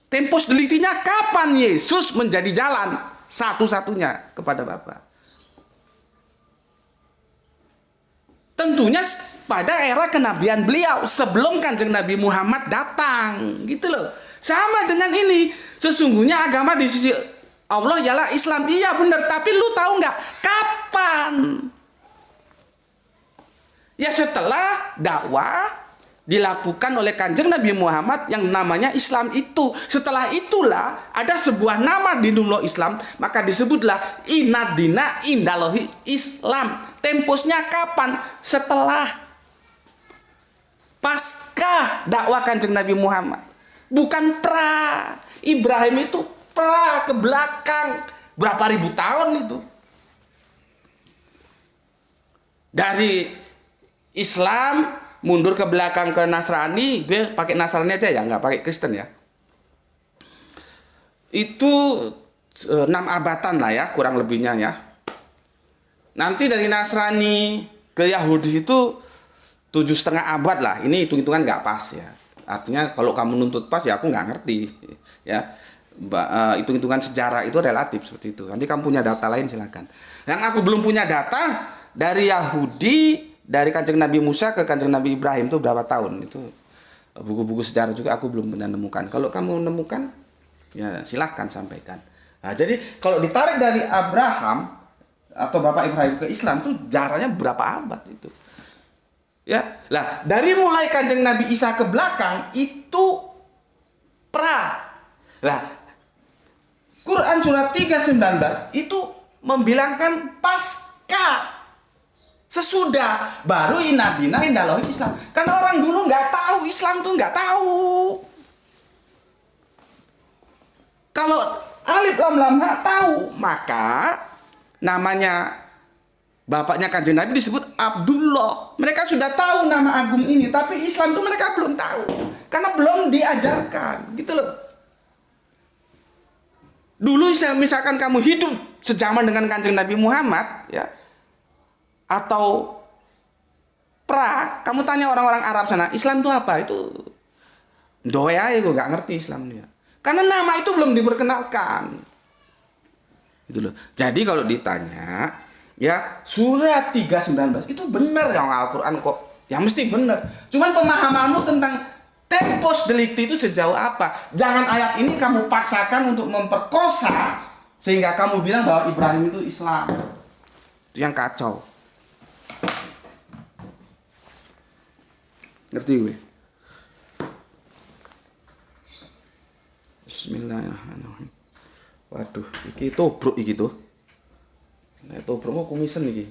Tempus delitinya kapan Yesus menjadi jalan satu-satunya kepada Bapa? Tentunya pada era kenabian beliau, sebelum Kanjeng Nabi Muhammad datang, gitu loh. Sama dengan ini, sesungguhnya agama di sisi Allah ialah Islam. Iya benar, tapi lu tahu nggak kapan? Ya setelah dakwah dilakukan oleh Kanjeng Nabi Muhammad yang namanya Islam itu. Setelah itulah ada sebuah nama di dunia Islam, maka disebutlah inna dina indallahi Islam. Temposnya kapan? Setelah pasca dakwah Kanjeng Nabi Muhammad, bukan pra. Ibrahim itu pra, ke belakang berapa ribu tahun itu. Dari Islam mundur ke belakang ke Nasrani, gue pakai Nasrani aja ya, nggak pakai Kristen ya. Itu 6 abatan lah ya, kurang lebihnya ya. Nanti dari Nasrani ke Yahudi itu 7,5 abad lah. Ini hitung-hitungan nggak pas ya. Artinya kalau kamu nuntut pas ya aku nggak ngerti ya. Hitung-hitungan sejarah itu relatif seperti itu. Nanti kamu punya data lain silakan. Yang aku belum punya data dari Yahudi, dari Kanjeng Nabi Musa ke Kanjeng Nabi Ibrahim itu berapa tahun? Itu buku-buku sejarah juga aku belum pernah nemukan. Kalau kamu nemukan, ya silahkan sampaikan. Nah, jadi kalau ditarik dari Abraham atau Bapak Ibrahim ke Islam itu jaraknya berapa abad itu? Ya, lah dari mulai Kanjeng Nabi Isa ke belakang itu pra. Lah, Quran surat 3:19 itu membilangkan pasca. Sesudah baru inadina indallahi Islam. Karena orang dulu nggak tahu Islam tuh nggak tahu. Kalau alif lam lam nggak tahu, maka namanya bapaknya Kanjeng Nabi disebut Abdullah. Mereka sudah tahu nama agung ini, tapi Islam tuh mereka belum tahu karena belum diajarkan, gitu loh. Dulu misalkan kamu hidup sejaman dengan Kanjeng Nabi Muhammad, ya. Atau pra, kamu tanya orang-orang Arab sana, Islam itu apa? Itu doya ya, gue gak ngerti Islamnya. Karena nama itu belum diperkenalkan. Gitu loh. Jadi kalau ditanya, ya surat 3:19 itu benar yang Al-Quran kok. Ya mesti benar. Cuman pemahamanmu tentang tempus delicti itu sejauh apa? Jangan ayat ini kamu paksakan untuk memperkosa sehingga kamu bilang bahwa Ibrahim itu Islam. Itu yang kacau. Ngerti gue? Bismillahirrahmanirrahim. Waduh, iki tobruk iki tuh. Nah, tobruk mau kumisen iki.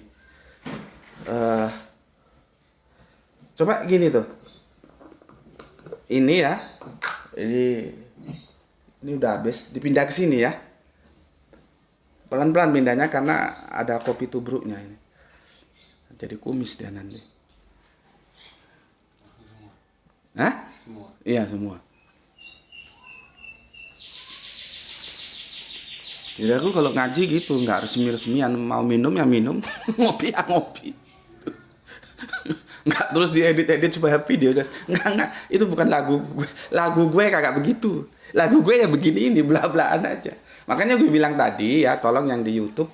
Coba gini tuh. Ini ya. Ini udah habis, dipindah ke sini ya. Pelan-pelan pindahnya karena ada kopi tubruknya ini. Jadi kumis dia nanti. Hah? Semua. Iya, semua. Jadi aku kalau ngaji gitu, nggak resmi-resmian, mau minum ya minum, ngopi ya ngopi. Nggak terus diedit-edit supaya video. Nggak, itu bukan lagu gue. Lagu gue kagak begitu. Lagu gue ya begini ini, bla-blaan aja. Makanya gue bilang tadi ya, tolong yang di YouTube,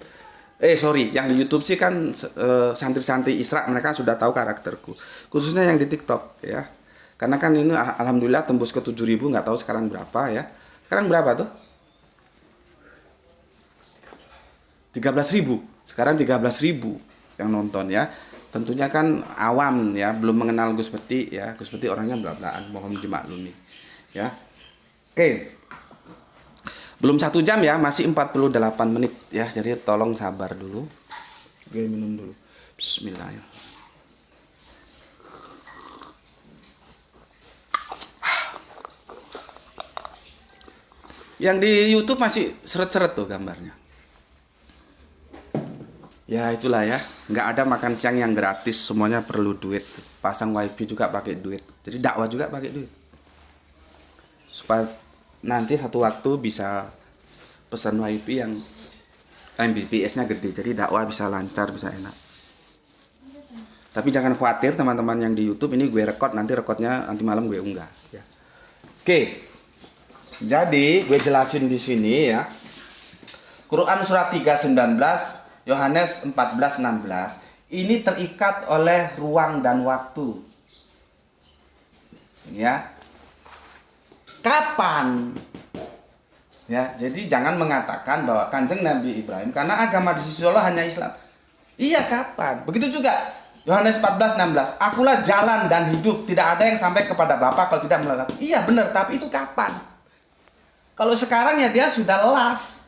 yang di YouTube sih kan santri-santri Isra mereka sudah tahu karakterku. Khususnya yang di TikTok ya. Karena kan ini alhamdulillah tembus ke 7.000, nggak tahu sekarang berapa ya. Sekarang berapa tuh? 13.000. Sekarang 13.000 yang nonton ya. Tentunya kan awam ya, belum mengenal Gus Peti ya. Gus Peti orangnya bla-blaan, mohon dimaklumi ya. Oke. Belum 1 jam ya, masih 48 menit ya. Jadi tolong sabar dulu. Gue minum dulu. Bismillahirrahmanirrahim. Yang di YouTube masih seret-seret tuh gambarnya. Ya itulah ya, nggak ada makan siang yang gratis, semuanya perlu duit. Pasang wifi juga pakai duit. Jadi dakwah juga pakai duit. Supaya nanti satu waktu bisa pesan wifi yang Mbps-nya gede. Jadi dakwah bisa lancar, bisa enak. Tapi jangan khawatir teman-teman yang di YouTube, ini gue rekod, nanti rekodnya nanti malam gue unggah. Ya. Oke. Jadi gue jelasin di sini ya. Quran surat 3:19, Yohanes 14:16. Ini terikat oleh ruang dan waktu. Ya. Kapan? Ya, jadi jangan mengatakan bahwa Kanjeng Nabi Ibrahim karena agama di sisi Allah hanya Islam. Iya, kapan? Begitu juga Yohanes 14:16. Akulah jalan dan hidup, tidak ada yang sampai kepada Bapa kalau tidak melalui aku. Iya benar, tapi itu kapan? Kalau sekarang ya dia sudah las.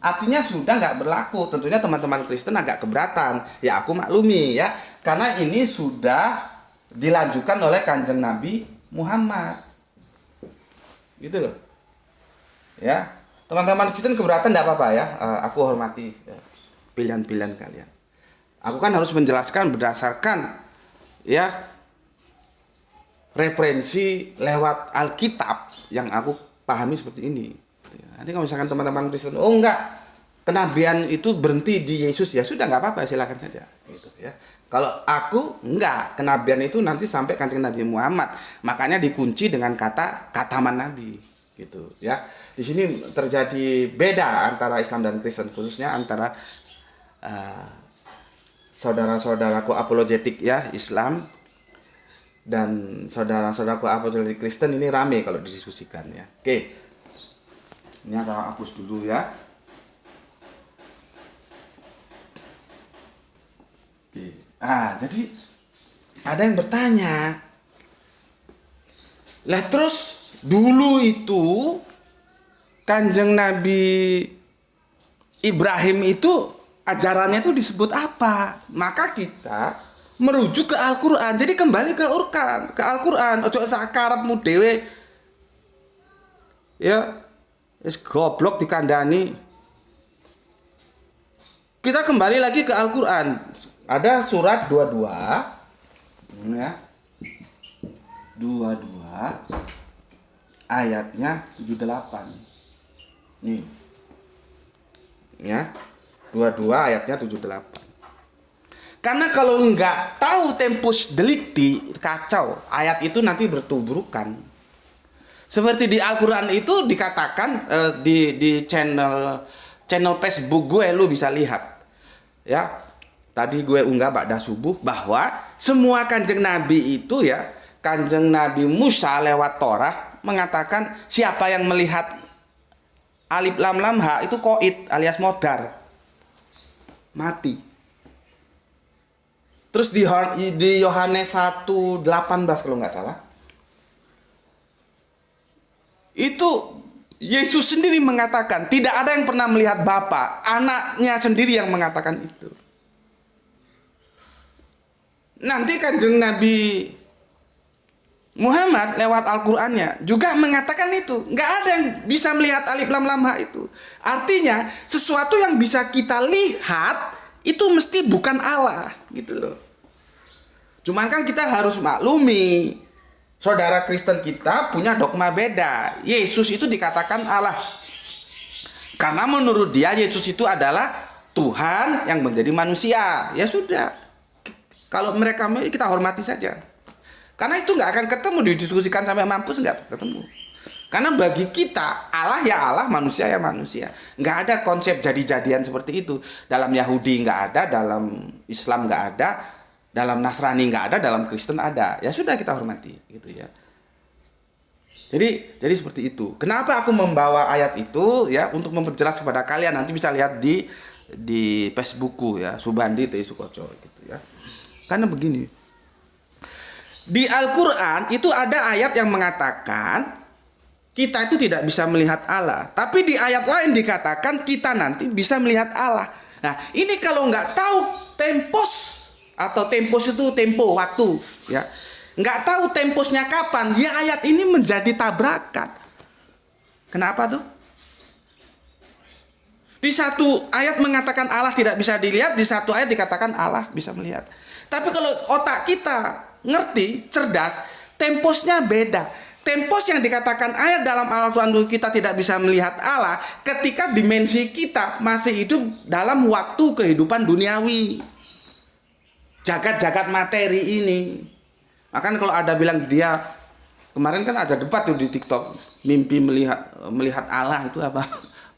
Artinya sudah nggak berlaku. Tentunya teman-teman Kristen agak keberatan. Ya aku maklumi ya. Karena ini sudah dilanjutkan oleh Kanjeng Nabi Muhammad. Gitu loh. Ya. Teman-teman Kristen keberatan nggak apa-apa ya. Aku hormati pilihan-pilihan kalian. Aku kan harus menjelaskan berdasarkan ya referensi lewat Alkitab yang aku pahami seperti ini. Nanti kalau misalkan teman-teman Kristen, oh enggak, kenabian itu berhenti di Yesus, ya sudah nggak apa-apa, silakan saja. Gitu ya. Kalau aku enggak, kenabian itu nanti sampai Kanjeng Nabi Muhammad, makanya dikunci dengan kata kataman Nabi, gitu ya. Di sini terjadi beda antara Islam dan Kristen, khususnya antara saudara-saudaraku apologetik ya Islam dan saudara-saudaraku apologetik Kristen ini rame kalau didiskusikan ya. Oke. Ini akan hapus dulu ya. Oke. Jadi ada yang bertanya. Lah terus dulu itu Kanjeng Nabi Ibrahim itu ajarannya itu disebut apa? Maka kita merujuk ke Al-Qur'an. Jadi kembali ke Al-Qur'an. Ojo sakarepmu dhewe. Ya, wis goblok dikandani. Kita kembali lagi ke Al-Qur'an. Ada surat 22 ya. 22 ayatnya 78. Nih. Ya. 22 ayatnya 78. Karena kalau nggak tahu tempus delicti, kacau. Ayat itu nanti bertuburukan. Seperti di Al-Quran itu dikatakan di channel Facebook gue, lu bisa lihat. Ya, tadi gue unggah ba'da subuh bahwa semua kanjeng Nabi itu ya, kanjeng Nabi Musa lewat Torah mengatakan siapa yang melihat alif lam lam ha itu qaid alias modar. Mati. Terus di Yohanes 1:18 kalau nggak salah, itu Yesus sendiri mengatakan tidak ada yang pernah melihat Bapa, anaknya sendiri yang mengatakan itu. Nanti Kanjeng Nabi Muhammad lewat Al-Qur'annya juga mengatakan itu. Nggak ada yang bisa melihat alif lam lam ha itu. Artinya sesuatu yang bisa kita lihat itu mesti bukan Allah gitu loh. Cuman kan kita harus maklumi, saudara Kristen kita punya dogma beda. Yesus itu dikatakan Allah karena menurut dia Yesus itu adalah Tuhan yang menjadi manusia. Ya sudah, kalau mereka kita hormati saja. Karena itu nggak akan ketemu, didiskusikan sampai mampus nggak ketemu. Karena bagi kita Allah ya Allah, manusia ya manusia. Nggak ada konsep jadi-jadian seperti itu. Dalam Yahudi nggak ada, dalam Islam nggak ada, dalam Nasrani nggak ada, dalam Kristen ada. Ya sudah, kita hormati gitu ya. Jadi seperti itu. Kenapa aku membawa ayat itu ya, untuk memperjelas kepada kalian, nanti bisa lihat di Facebookku ya, Subandi T Sukoco gitu ya. Karena begini. Di Al-Quran itu ada ayat yang mengatakan kita itu tidak bisa melihat Allah. Tapi di ayat lain dikatakan kita nanti bisa melihat Allah. Nah ini kalau nggak tahu tempos, atau tempos itu tempo, waktu ya, nggak tahu temposnya kapan, ya ayat ini menjadi tabrakan. Kenapa tuh? Di satu ayat mengatakan Allah tidak bisa dilihat, di satu ayat dikatakan Allah bisa melihat. Tapi kalau otak kita ngerti, cerdas, temposnya beda. Tempos yang dikatakan ayat dalam Al-Quran kita tidak bisa melihat Allah ketika dimensi kita masih hidup dalam waktu kehidupan duniawi, jagat-jagat materi ini. Makanya kalau ada bilang dia, kemarin kan ada debat tuh di TikTok, mimpi melihat Allah itu apa?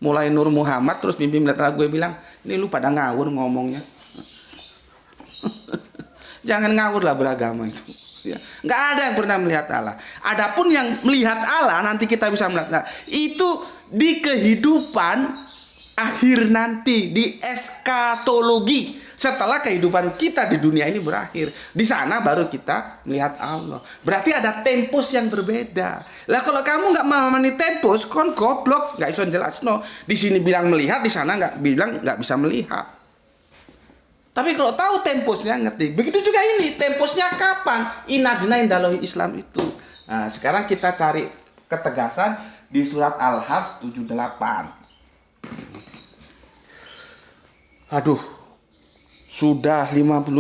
Mulai Nur Muhammad terus mimpi melihat Allah. Gue bilang, ini lu pada ngawur ngomongnya. Jangan ngawur lah beragama itu. Ya. Nggak ada yang pernah melihat Allah. Adapun yang melihat Allah nanti kita bisa melihat Allah. Itu di kehidupan akhir nanti, di eskatologi, setelah kehidupan kita di dunia ini berakhir. Di sana baru kita melihat Allah. Berarti ada tempos yang berbeda. Lah kalau kamu nggak memahami tempos, kon goblok, nggak iso jelasno. Di sini bilang melihat, di sana nggak bilang nggak bisa melihat. Tapi kalau tahu temposnya ngerti. Begitu juga ini, temposnya kapan? Inadina indalohi Islam itu. Nah, sekarang kita cari ketegasan di surat Al-Hajj 78. Aduh, sudah 55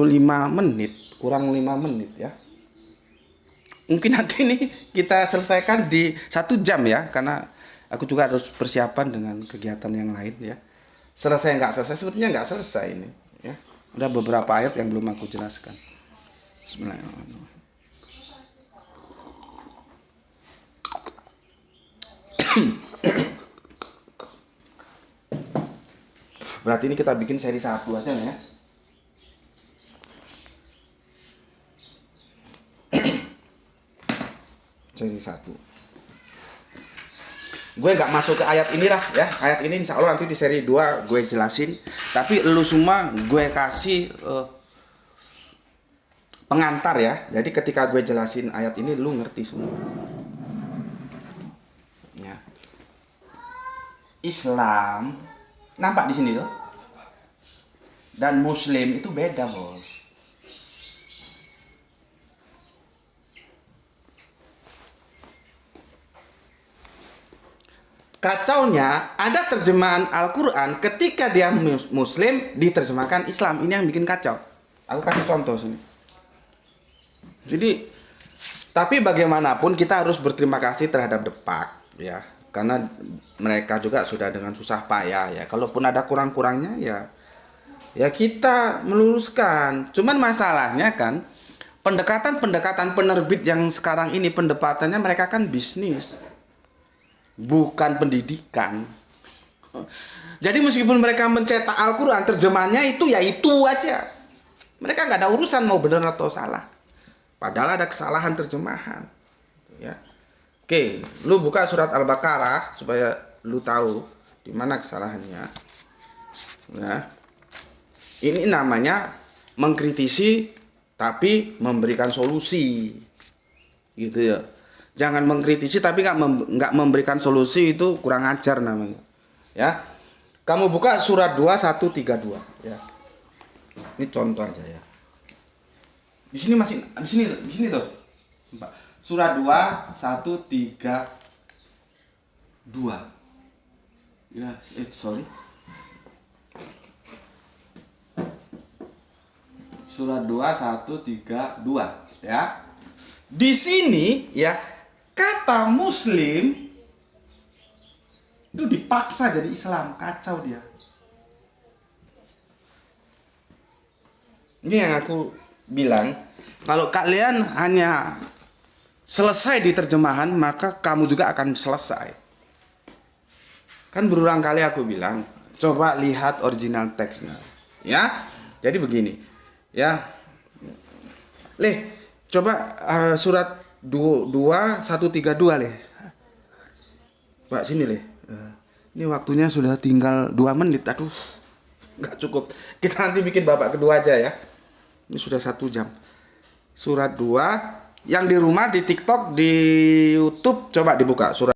menit, kurang 5 menit ya. Mungkin nanti ini kita selesaikan di 1 jam ya, karena aku juga harus persiapan dengan kegiatan yang lain ya. Selesai nggak selesai, sepertinya nggak selesai ini ya. Ada beberapa ayat yang belum aku jelaskan. Bismillahirrahmanirrahim. Berarti ini kita bikin seri 1 aja ya. Seri 1. Gue gak masuk ke ayat inilah ya. Ayat ini insya Allah nanti di seri 2 gue jelasin. Tapi lu semua gue kasih pengantar ya. Jadi ketika gue jelasin ayat ini lu ngerti semua. Ya. Islam nampak di sini tuh. Dan Muslim itu beda, Bos. Kacaunya ada terjemahan Al-Quran ketika dia Muslim diterjemahkan Islam. Ini yang bikin kacau. Aku kasih contoh sini. Jadi, tapi bagaimanapun kita harus berterima kasih terhadap Depak ya. Karena mereka juga sudah dengan susah payah ya. Kalaupun ada kurang-kurangnya ya kita meluruskan. Cuman masalahnya kan pendekatan penerbit yang sekarang ini pendekatannya mereka kan bisnis, bukan pendidikan. Jadi meskipun mereka mencetak Al-Quran, terjemahannya itu ya itu aja. Mereka nggak ada urusan mau benar atau salah. Padahal ada kesalahan terjemahan. Ya. Oke, lu buka surat Al-Baqarah supaya lu tahu di mana kesalahannya. Nah, ini namanya mengkritisi tapi memberikan solusi, gitu ya. Jangan mengkritisi tapi nggak memberikan solusi, itu kurang ajar namanya. Ya, kamu buka surat 2132 ya. Ini contoh aja ya. Di sini di sini tuh. Surat 2132. Ya, sorry. Surat 2132 ya. Di sini ya kata Muslim itu dipaksa jadi Islam, kacau dia. Ini yang aku bilang, kalau kalian hanya selesai di terjemahan, maka kamu juga akan selesai. Kan berulang kali aku bilang, coba lihat original teksnya. Ya, jadi begini. Ya, coba surat 2132 Pak sini ini waktunya sudah tinggal 2 menit. Aduh, nggak cukup. Kita nanti bikin babak kedua aja ya. Ini sudah 1 jam. Surat 2 yang di rumah, di TikTok, di YouTube, coba dibuka surat